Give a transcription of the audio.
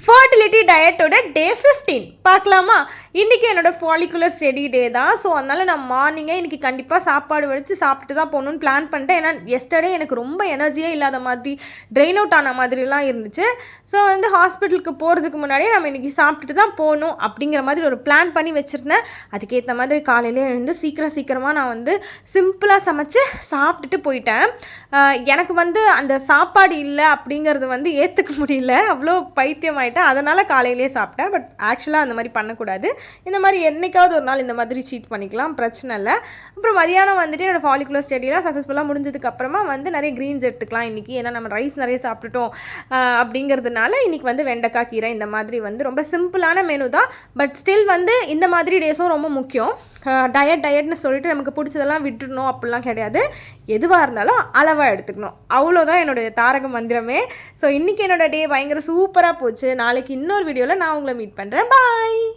Fertility டயட்டோட டே 15 பார்க்கலாமா? இன்றைக்கி என்னோடய ஃபாலிகுலர் ஸ்டடி டே தான். ஸோ அதனால் நான் மார்னிங்கே இன்றைக்கி கண்டிப்பாக சாப்பாடு வடித்து சாப்பிட்டு தான் போகணுன்னு பிளான் பண்ணிட்டேன். ஏன்னா எஸ்டர்டே எனக்கு ரொம்ப எனர்ஜியே இல்லாத மாதிரி ட்ரெயின் அவுட் ஆன மாதிரிலாம் இருந்துச்சு. ஸோ ஹாஸ்பிட்டலுக்கு போகிறதுக்கு முன்னாடியே நம்ம இன்றைக்கி சாப்பிட்டுட்டு தான் போகணும் அப்படிங்கிற மாதிரி ஒரு பிளான் பண்ணி வச்சுருந்தேன். அதுக்கேற்ற மாதிரி காலையிலே எழுந்து சீக்கிரமாக நான் சிம்பிளாக சமைச்சு சாப்பிட்டுட்டு போயிட்டேன். எனக்கு அந்த சாப்பாடு இல்லை அப்படிங்கிறது ஏற்றுக்க முடியல. அவ்வளோ பைத்தியமாயிட்டேன். அதனால் காலையிலே சாப்பிட்டேன். பட் ஆக்சுவலாக அந்த மாதிரி பண்ணக்கூடாது. இந்த மாதிரி என்றைக்காவது ஒரு நாள் இந்த மாதிரி சீட் பண்ணிக்கலாம், பிரச்சனை இல்லை. அப்புறம் மதியானம் என்னோடய ஃபாலிகுலர் ஸ்டடியெலாம் சக்ஸஸ்ஃபுல்லாக முடிஞ்சதுக்கப்புறமா நிறைய க்ரீன்ஸ் எடுத்துக்கலாம் இன்றைக்கி. ஏன்னா நம்ம ரைஸ் நிறைய சாப்பிட்டுட்டோம் அப்படிங்கிறதுனால இன்றைக்கி வெண்டைக்காய் கீரை இந்த மாதிரி ரொம்ப சிம்பிளான மெனு தான். பட் ஸ்டில் இந்த மாதிரி டேஸும் ரொம்ப முக்கியம். டயட்னு சொல்லிட்டு நமக்கு பிடிச்சதெல்லாம் விட்டுடணும் அப்படிலாம் கிடையாது. எதுவாக இருந்தாலும் அளவாக எடுத்துக்கணும், அவ்வளோதான் என்னுடைய தாரக மந்திரமே. ஸோ இன்றைக்கி என்னோடய டே பயங்கர சூப்பராக போச்சு. நாளைக்கு இன்னொரு வீடியோவில் நான் உங்களை மீட் பண்ணுறேன். பாய்.